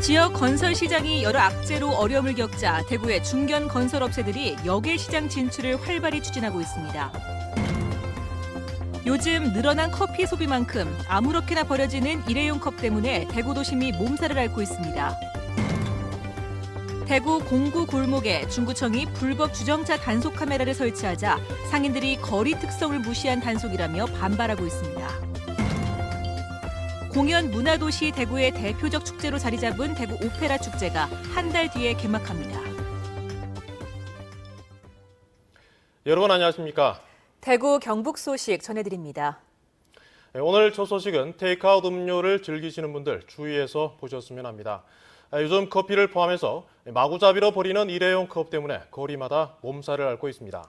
지역 건설 시장이 여러 악재로 어려움을 겪자 대구의 중견 건설업체들이 역일 시장 진출을 활발히 추진하고 있습니다. 요즘 늘어난 커피 소비만큼 아무렇게나 버려지는 일회용 컵 때문에 대구 도심이 몸살을 앓고 있습니다. 대구 공구 골목에 중구청이 불법 주정차 단속 카메라를 설치하자 상인들이 거리 특성을 무시한 단속이라며 반발하고 있습니다. 공연 문화도시 대구의 대표적 축제로 자리 잡은 대구 오페라 축제가 한 달 뒤에 개막합니다. 여러분 안녕하십니까? 대구 경북 소식 전해드립니다. 오늘 첫 소식은 테이크아웃 음료를 즐기시는 분들 주의해서 보셨으면 합니다. 요즘 커피를 포함해서 마구잡이로 버리는 일회용 컵 때문에 거리마다 몸살을 앓고 있습니다.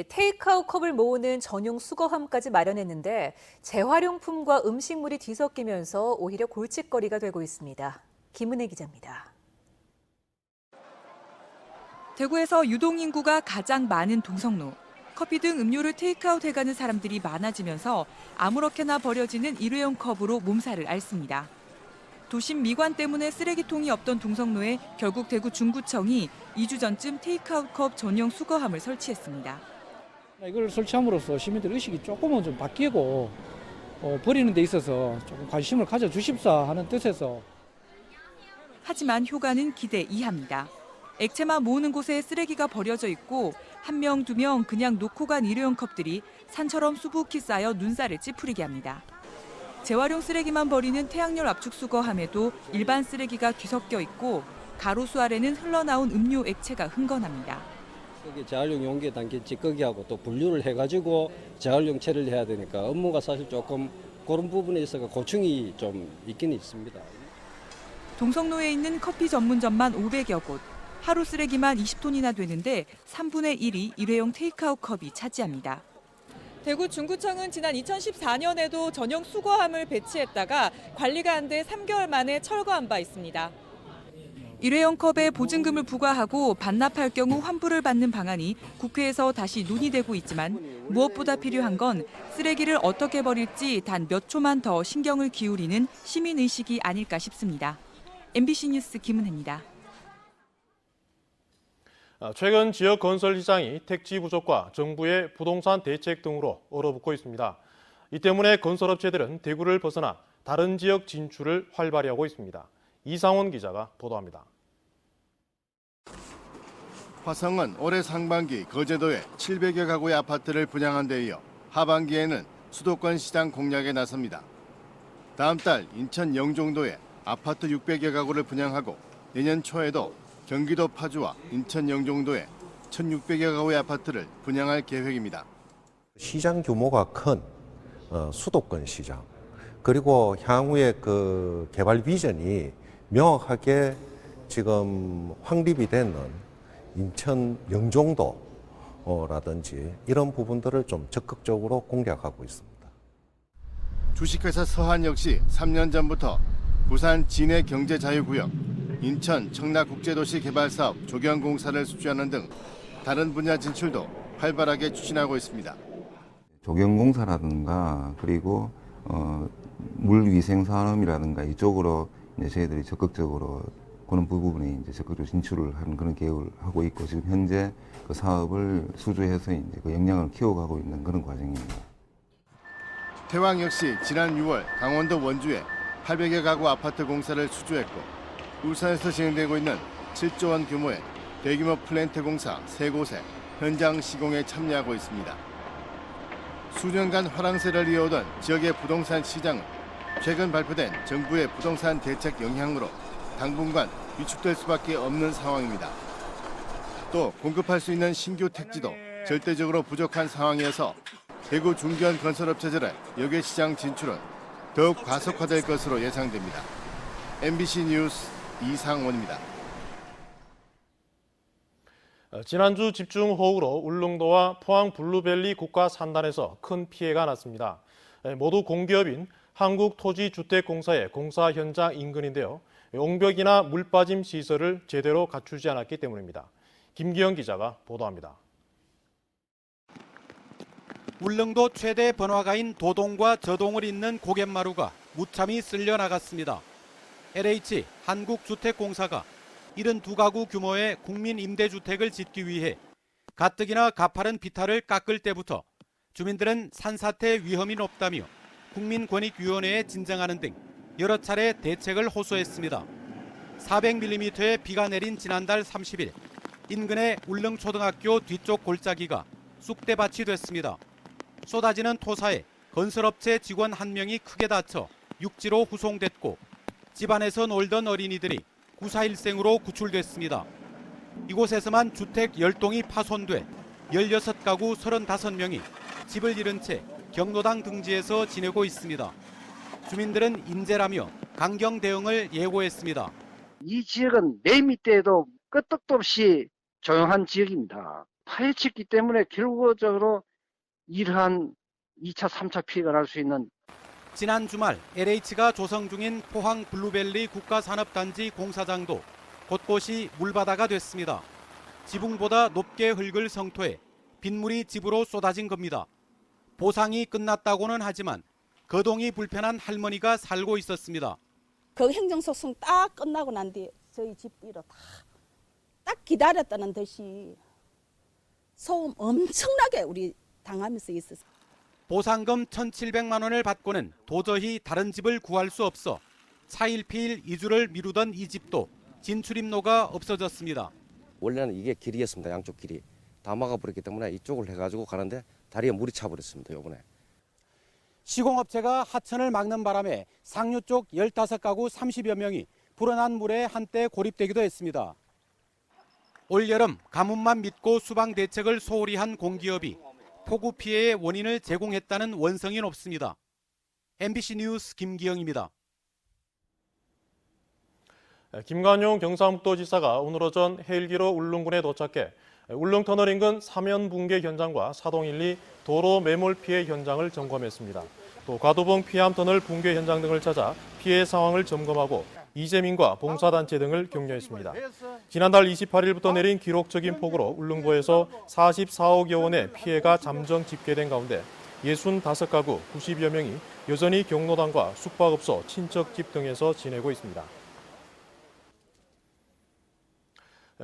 테이크아웃 컵을 모으는 전용 수거함까지 마련했는데 재활용품과 음식물이 뒤섞이면서 오히려 골칫거리가 되고 있습니다. 김은혜 기자입니다. 대구에서 유동인구가 가장 많은 동성로. 커피 등 음료를 테이크아웃 해가는 사람들이 많아지면서 아무렇게나 버려지는 일회용 컵으로 몸살을 앓습니다. 도심 미관 때문에 쓰레기통이 없던 동성로에 결국 대구 중구청이 2주 전쯤 테이크아웃 컵 전용 수거함을 설치했습니다. 이걸 설치함으로써 시민들 의식이 조금은 좀 바뀌고 버리는 데 있어서 조금 관심을 가져주십사 하는 뜻에서. 하지만 효과는 기대 이하입니다. 액체만 모으는 곳에 쓰레기가 버려져 있고 1명, 2명 그냥 놓고 간 일회용 컵들이 산처럼 수북히 쌓여 눈살을 찌푸리게 합니다. 재활용 쓰레기만 버리는 태양열 압축 수거함에도 일반 쓰레기가 뒤섞여 있고 가로수 아래는 흘러나온 음료 액체가 흥건합니다. 여기 재활용 용기에 담긴 찌꺼기하고 또 분류를 해가지고 재활용 처리를 해야 되니까 업무가 사실 조금 그런 부분에 있어서 고충이 좀 있긴 있습니다. 동성로에 있는 커피 전문점만 500여 곳, 하루 쓰레기만 20톤이나 되는데 3분의 1이 일회용 테이크아웃 컵이 차지합니다. 대구 중구청은 지난 2014년에도 전용 수거함을 배치했다가 관리가 안 돼 3개월 만에 철거한 바 있습니다. 일회용 컵에 보증금을 부과하고 반납할 경우 환불을 받는 방안이 국회에서 다시 논의되고 있지만 무엇보다 필요한 건 쓰레기를 어떻게 버릴지 단 몇 초만 더 신경을 기울이는 시민의식이 아닐까 싶습니다. MBC 뉴스 김은혜입니다. 최근 지역 건설 시장이 택지 부족과 정부의 부동산 대책 등으로 얼어붙고 있습니다. 이 때문에 건설업체들은 대구를 벗어나 다른 지역 진출을 활발히 하고 있습니다. 이상원 기자가 보도합니다. 화성은 올해 상반기 거제도에 700여 가구의 아파트를 분양한 데 이어 하반기에는 수도권 시장 공략에 나섭니다. 다음 달 인천 영종도에 아파트 600여 가구를 분양하고 내년 초에도 경기도 파주와 인천 영종도에 1,600여 가구의 아파트를 분양할 계획입니다. 시장 규모가 큰 수도권 시장, 그리고 향후의 그 개발 비전이 명확하게 지금 확립이 되는 인천 영종도라든지 이런 부분들을 좀 적극적으로 공략하고 있습니다. 주식회사 서한 역시 3년 전부터 부산 진해 경제자유구역, 인천 청라국제도시 개발사업 조경공사를 수주하는 등 다른 분야 진출도 활발하게 추진하고 있습니다. 조경공사라든가 그리고 물위생산업이라든가 이쪽으로 이제 저희들이 적극적으로 그런 부분에 이제 적극적으로 진출을 하는 그런 계획을 하고 있고 지금 현재 그 사업을 수주해서 이제 그 역량을 키워가고 있는 그런 과정입니다. 태왕 역시 지난 6월 강원도 원주에 800여 가구 아파트 공사를 수주했고 울산에서 진행되고 있는 7조 원 규모의 대규모 플랜트 공사 3곳에 현장 시공에 참여하고 있습니다. 수년간 화랑세를 이어오던 지역의 부동산 시장은 최근 발표된 정부의 부동산 대책 영향으로 당분간 위축될 수밖에 없는 상황입니다. 또 공급할 수 있는 신규 택지도 절대적으로 부족한 상황이어서 대구 중견 건설업체들의 역외 시장 진출은 더욱 가속화될 것으로 예상됩니다. MBC 뉴스 이상원입니다. 지난주 집중호우로 울릉도와 포항 블루밸리 국가산단에서 큰 피해가 났습니다. 모두 공기업인 한국토지주택공사의 공사 현장 인근인데요. 용벽이나 물빠짐 시설을 제대로 갖추지 않았기 때문입니다. 김기영 기자가 보도합니다. 울릉도 최대 번화가인 도동과 저동을 잇는 고갯마루가 무참히 쓸려 나갔습니다. LH 한국주택공사가 72가구 규모의 국민임대주택을 짓기 위해 가뜩이나 가파른 비탈을 깎을 때부터 주민들은 산사태 위험이 높다며 국민권익위원회에 진정하는 등 여러 차례 대책을 호소했습니다. 400mm의 비가 내린 지난달 30일 인근의 울릉초등학교 뒤쪽 골짜기가 쑥대밭이 됐습니다. 쏟아지는 토사에 건설업체 직원 1명이 크게 다쳐 육지로 후송됐고 집안에서 놀던 어린이들이 구사일생으로 구출됐습니다. 이곳에서만 주택 10동이 파손돼 16가구 35명이 집을 잃은 채 경로당 등지에서 지내고 있습니다. 주민들은 인재라며 강경 대응을 예고했습니다. 이 지역은 내 밑에도 끄떡도 없이 조용한 지역입니다. 파헤쳤기 때문에 결과적으로 이러한 2차, 3차 피해가 날 수 있는. 지난 주말 LH가 조성 중인 포항 블루벨리 국가산업단지 공사장도 곳곳이 물바다가 됐습니다. 지붕보다 높게 흙을 성토해 빗물이 집으로 쏟아진 겁니다. 보상이 끝났다고는 하지만 거동이 불편한 할머니가 살고 있었습니다. 그 행정소송 딱 끝나고 난 뒤에 저희 집 뒤로 딱 기다렸다는 듯이 소음 엄청나게 우리 당하면서 있었어요. 보상금 1,700만 원을 받고는 도저히 다른 집을 구할 수 없어 차일피일 이주를 미루던 이 집도 진출입로가 없어졌습니다. 원래는 이게 길이었습니다. 양쪽 길이. 다 막아버렸기 때문에 이쪽을 해가지고 가는데 다리에 물이 차버렸습니다. 요번에. 시공업체가 하천을 막는 바람에 상류 쪽 15가구 30여 명이 불어난 물에 한때 고립되기도 했습니다. 올여름 가뭄만 믿고 수방 대책을 소홀히 한 공기업이 폭우 피해의 원인을 제공했다는 원성이 높습니다. MBC 뉴스 김기영입니다. 김관용 경상북도지사가 오늘 오전 헬기로 울릉군에 도착해 울릉터널 인근 사면 붕괴 현장과 사동 1, 2 도로 매몰 피해 현장을 점검했습니다. 또 과도봉 피암 터널 붕괴 현장 등을 찾아 피해 상황을 점검하고 이재민과 봉사단체 등을 격려했습니다. 지난달 28일부터 내린 기록적인 폭우로 울릉도에서 44억여 원의 피해가 잠정 집계된 가운데 65가구 90여 명이 여전히 경로당과 숙박업소, 친척집 등에서 지내고 있습니다.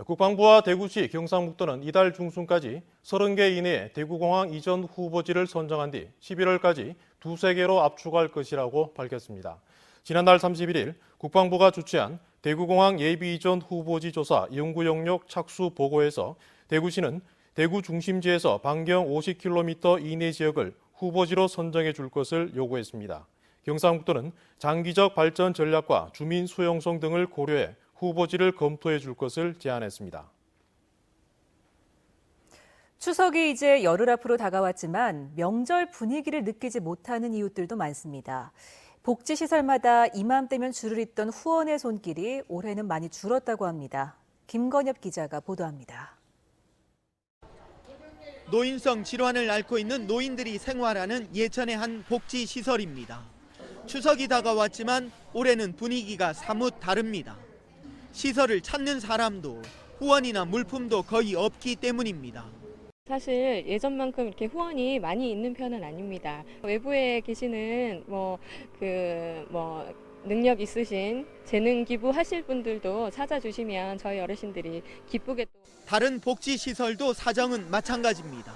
국방부와 대구시, 경상북도는 이달 중순까지 30개 이내에 대구공항 이전 후보지를 선정한 뒤 11월까지 두세 개로 압축할 것이라고 밝혔습니다. 지난달 31일 국방부가 주최한 대구공항 예비 이전 후보지 조사 연구 영역 착수 보고에서 대구시는 대구 중심지에서 반경 50km 이내 지역을 후보지로 선정해 줄 것을 요구했습니다. 경상북도는 장기적 발전 전략과 주민 수용성 등을 고려해 후보지를 검토해 줄 것을 제안했습니다. 추석이 이제 열흘 앞으로 다가왔지만 명절 분위기를 느끼지 못하는 이웃들도 많습니다. 복지시설마다 이맘때면 줄을 잇던 후원의 손길이 올해는 많이 줄었다고 합니다. 김건엽 기자가 보도합니다. 노인성 질환을 앓고 있는 노인들이 생활하는 예천의 한 복지시설입니다. 추석이 다가왔지만 올해는 분위기가 사뭇 다릅니다. 시설을 찾는 사람도 후원이나 물품도 거의 없기 때문입니다. 사실 예전만큼 이렇게 후원이 많이 있는 편은 아닙니다. 외부에 계시는 능력 있으신 재능 기부하실 분들도 찾아주시면 저희 어르신들이 기쁘게 또. 다른 복지시설도 사정은 마찬가지입니다.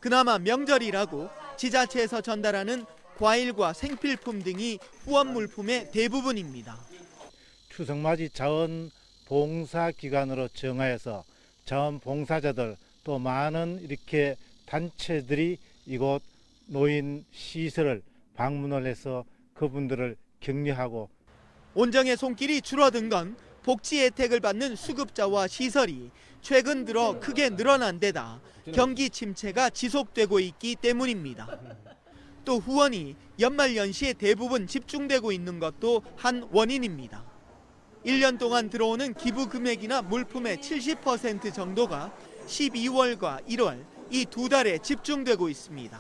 그나마 명절이라고 지자체에서 전달하는 과일과 생필품 등이 후원 물품의 대부분입니다. 추석맞이 자원봉사기관으로 정하여서 자원봉사자들 또 많은 이렇게 단체들이 이곳 노인 시설을 방문을 해서 그분들을 격려하고. 온정의 손길이 줄어든 건 복지 혜택을 받는 수급자와 시설이 최근 들어 크게 늘어난 데다 경기 침체가 지속되고 있기 때문입니다. 또 후원이 연말연시에 대부분 집중되고 있는 것도 한 원인입니다. 1년 동안 들어오는 기부 금액이나 물품의 70% 정도가 12월과 1월 이 두 달에 집중되고 있습니다.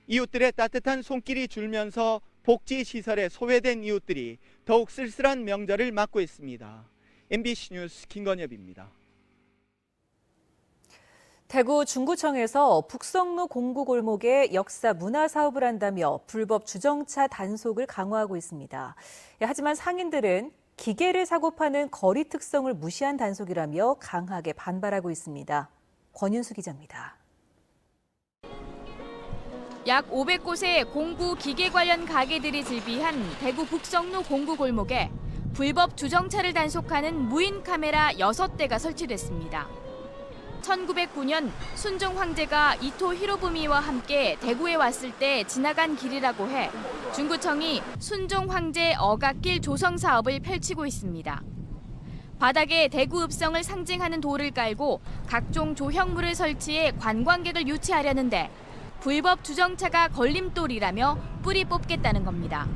이웃들의 따뜻한 손길이 줄면서 복지시설에 소외된 이웃들이 더욱 쓸쓸한 명절을 맞고 있습니다. MBC 뉴스 김건엽입니다. 대구 중구청에서 북성로 공구골목에 역사 문화 사업을 한다며 불법 주정차 단속을 강화하고 있습니다. 하지만 상인들은 기계를 사고 파는 거리 특성을 무시한 단속이라며 강하게 반발하고 있습니다. 권윤수 기자입니다. 약 500곳의 공구 기계 관련 가게들이 즐비한 대구 북성로 공구골목에 불법 주정차를 단속하는 무인 카메라 6대가 설치됐습니다. 1909년 순종 황제가 이토 히로부미와 함께 대구에 왔을 때 지나간 길이라고 해 중구청이 순종 황제 어각길 조성 사업을 펼치고 있습니다. 바닥에 대구 읍성을 상징하는 돌을 깔고 각종 조형물을 설치해 관광객을 유치하려는데 불법 주정차가 걸림돌이라며 뿌리 뽑겠다는 겁니다.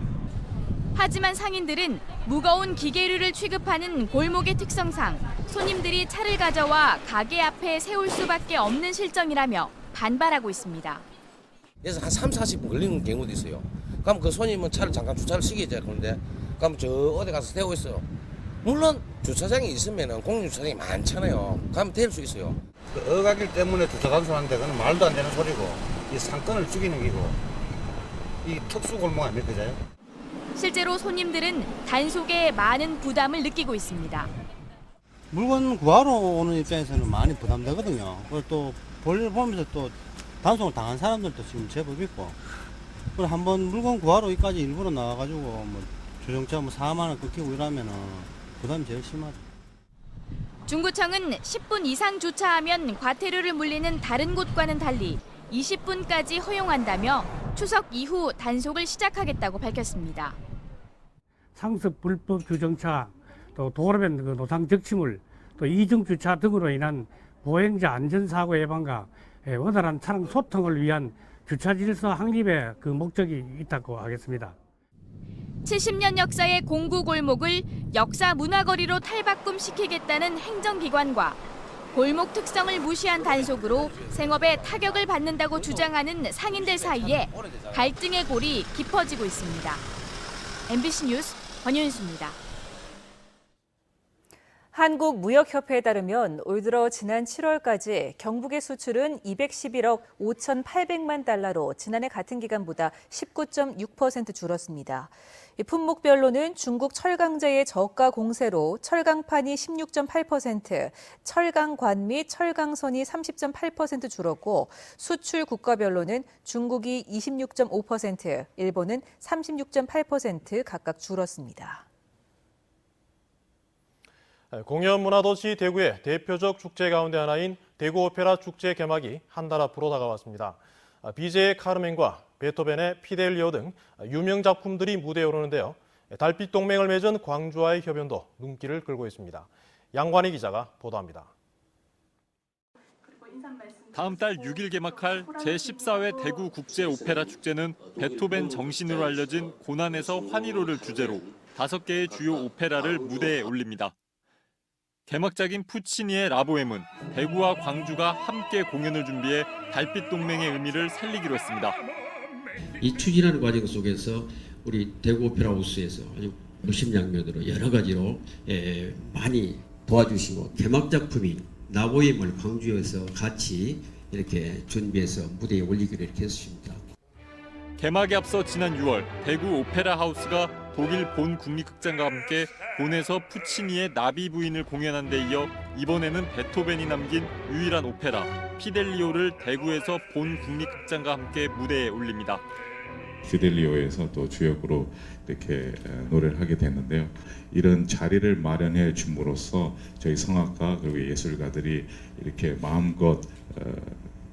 하지만 상인들은 무거운 기계류를 취급하는 골목의 특성상 손님들이 차를 가져와 가게 앞에 세울 수밖에 없는 실정이라며 반발하고 있습니다. 그래서 한 3, 40분 걸리는 경우도 있어요. 그럼 그 손님은 차를 잠깐 주차를 시켜야 되는데 그럼 저 어디 가서 세우고 있어요. 물론 주차장이 있으면 공용주차장이 많잖아요. 가면 될 수 있어요. 그 어가길 때문에 주차 간섭하는데 그건 말도 안 되는 소리고 이 상권을 죽이는 기고 이 특수 골목 아닙니까? 그죠? 실제로 손님들은 단속에 많은 부담을 느끼고 있습니다. 물건 구하러 오는 입장에서는 많이 부담되거든요. 그리고 또 볼일 보면서 또 단속을 당한 사람들도 지금 제법 있고. 그리고 한번 물건 구하러 여기까지 일부러 나와가지고 뭐 주정차 4만 원 끊기고 이러면은 부담이 제일 심하죠. 중구청은 10분 이상 주차하면 과태료를 물리는 다른 곳과는 달리 20분까지 허용한다며 추석 이후 단속을 시작하겠다고 밝혔습니다. 상습 불법 주정차, 또 도로변 노상 적치물, 또 이중 주차 등으로 인한 보행자 안전사고 예방과 원활한 차량 소통을 위한 주차 질서 확립의 그 목적이 있다고 하겠습니다. 70년 역사의 공구골목을 역사 문화거리로 탈바꿈시키겠다는 행정기관과 골목 특성을 무시한 단속으로 생업에 타격을 받는다고 주장하는 상인들 사이에 갈등의 골이 깊어지고 있습니다. MBC 뉴스 권윤수입니다. 한국무역협회에 따르면 올 들어 지난 7월까지 경북의 수출은 211억 5,800만 달러로 지난해 같은 기간보다 19.6% 줄었습니다. 품목별로는 중국 철강제의 저가 공세로 철강판이 16.8%, 철강관 및 철강선이 30.8% 줄었고 수출 국가별로는 중국이 26.5%, 일본은 36.8% 각각 줄었습니다. 공연문화도시 대구의 대표적 축제 가운데 하나인 대구 오페라 축제 개막이 한 달 앞으로 다가왔습니다. 비제의 카르멘과 베토벤의 피델리오 등 유명 작품들이 무대에 오르는데요. 달빛 동맹을 맺은 광주와의 협연도 눈길을 끌고 있습니다. 양관희 기자가 보도합니다. 다음 달 6일 개막할 제14회 대구 국제 오페라 축제는 베토벤 정신으로 알려진 고난에서 환희로를 주제로 5개의 주요 오페라를 무대에 올립니다. 개막작인 푸치니의 라보엠은 대구와 광주가 함께 공연을 준비해 달빛 동맹의 의미를 살리기로 했습니다. 이 추진하는 과정 속에서 우리 대구 오페라 하우스에서 아주 무심양면으로 여러 가지로 많이 도와주시고 개막 작품인 라보엠을 광주에서 같이 이렇게 준비해서 무대에 올리기로 이렇게 했습니다. 개막에 앞서 지난 6월 대구 오페라 하우스가 독일 본 국립극장과 함께 본에서 푸치니의 나비 부인을 공연한 데 이어 이번에는 베토벤이 남긴 유일한 오페라 피델리오를 대구에서 본 국립극장과 함께 무대에 올립니다. 피델리오에서 또 주역으로 이렇게 노래를 하게 됐는데요. 이런 자리를 마련해 줌으로써 저희 성악가 그리고 예술가들이 이렇게 마음껏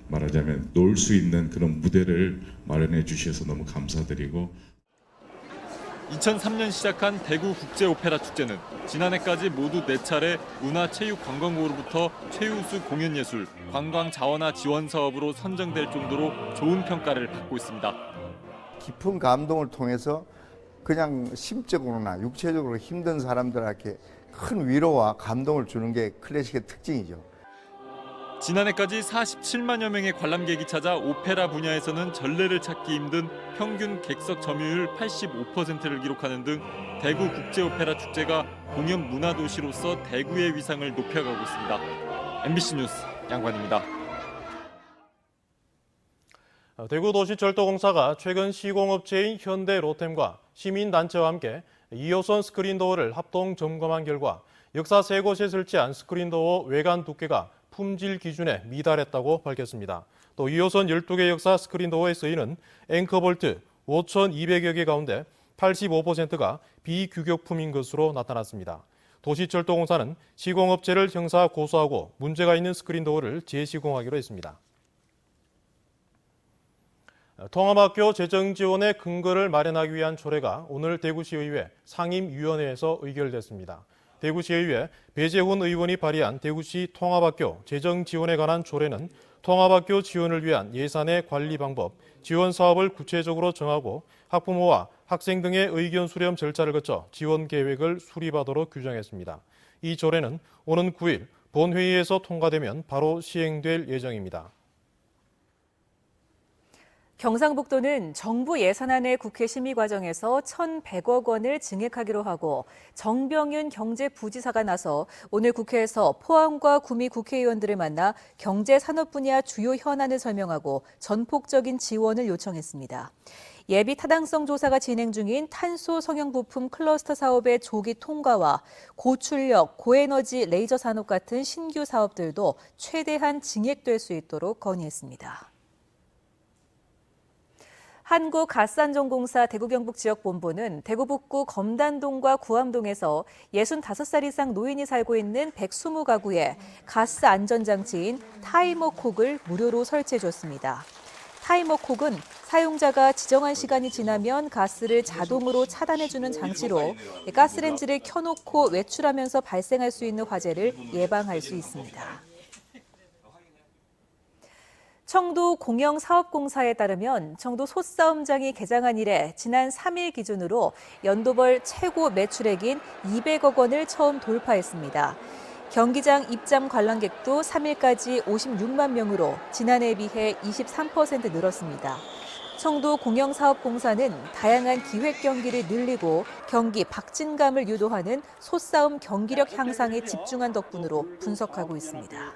말하자면 놀 수 있는 그런 무대를 마련해 주셔서 너무 감사드리고 2003년 시작한 대구 국제 오페라 축제는 지난해까지 모두 4차례 문화체육관광부로부터 최우수 공연예술, 관광자원화 지원 사업으로 선정될 정도로 좋은 평가를 받고 있습니다. 깊은 감동을 통해서 그냥 심적으로나 육체적으로 힘든 사람들에게 큰 위로와 감동을 주는 게 클래식의 특징이죠. 지난해까지 47만여 명의 관람객이 찾아 오페라 분야에서는 전례를 찾기 힘든 평균 객석 점유율 85%를 기록하는 등 대구 국제오페라 축제가 공연 문화도시로서 대구의 위상을 높여가고 있습니다. MBC 뉴스 양관입니다. 대구도시철도공사가 최근 시공업체인 현대로템과 시민단체와 함께 2호선 스크린도어를 합동 점검한 결과 역사 3곳에 설치한 스크린도어 외관 두께가 품질 기준에 미달했다고 밝혔습니다. 또 2호선 12개 역사 스크린도어에 쓰이는 앵커볼트 5,200여 개 가운데 85%가 비규격품인 것으로 나타났습니다. 도시철도공사는 시공업체를 형사 고소하고 문제가 있는 스크린도어를 재시공하기로 했습니다. 통합학교 재정지원의 근거를 마련하기 위한 조례가 오늘 대구시의회 상임위원회에서 의결됐습니다. 대구시의회 배재훈 의원이 발의한 대구시 통합학교 재정지원에 관한 조례는 통합학교 지원을 위한 예산의 관리 방법, 지원 사업을 구체적으로 정하고 학부모와 학생 등의 의견 수렴 절차를 거쳐 지원 계획을 수립하도록 규정했습니다. 이 조례는 오는 9일 본회의에서 통과되면 바로 시행될 예정입니다. 경상북도는 정부 예산안의 국회 심의 과정에서 1,100억 원을 증액하기로 하고 정병윤 경제부지사가 나서 오늘 국회에서 포항과 구미 국회의원들을 만나 경제산업 분야 주요 현안을 설명하고 전폭적인 지원을 요청했습니다. 예비 타당성 조사가 진행 중인 탄소 성형 부품 클러스터 사업의 조기 통과와 고출력, 고에너지 레이저 산업 같은 신규 사업들도 최대한 증액될 수 있도록 건의했습니다. 한국가스안전공사 대구경북지역본부는 대구 북구 검단동과 구암동에서 65살 이상 노인이 살고 있는 120가구에 가스 안전장치인 타이머콕을 무료로 설치해줬습니다. 타이머콕은 사용자가 지정한 시간이 지나면 가스를 자동으로 차단해주는 장치로 가스렌지를 켜놓고 외출하면서 발생할 수 있는 화재를 예방할 수 있습니다. 청도 공영사업공사에 따르면 청도 솥싸움장이 개장한 이래 지난 3일 기준으로 연도벌 최고 매출액인 200억 원을 처음 돌파했습니다. 경기장 입장 관람객도 3일까지 56만 명으로 지난해에 비해 23% 늘었습니다. 청도 공영사업공사는 다양한 기획 경기를 늘리고 경기 박진감을 유도하는 솥싸움 경기력 향상에 집중한 덕분으로 분석하고 있습니다.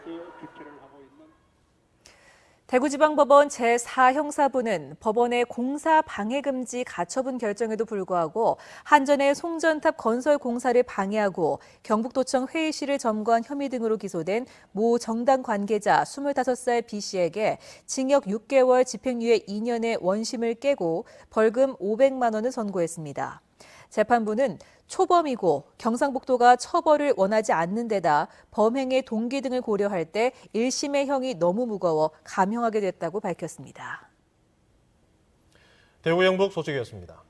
대구지방법원 제4형사부는 법원의 공사 방해금지 가처분 결정에도 불구하고 한전의 송전탑 건설 공사를 방해하고 경북도청 회의실을 점거한 혐의 등으로 기소된 모 정당 관계자 25살 B씨에게 징역 6개월 집행유예 2년의 원심을 깨고 벌금 500만 원을 선고했습니다. 재판부는 초범이고 경상북도가 처벌을 원하지 않는 데다 범행의 동기 등을 고려할 때 1심의 형이 너무 무거워 감형하게 됐다고 밝혔습니다. 대구 영북 소식이었습니다.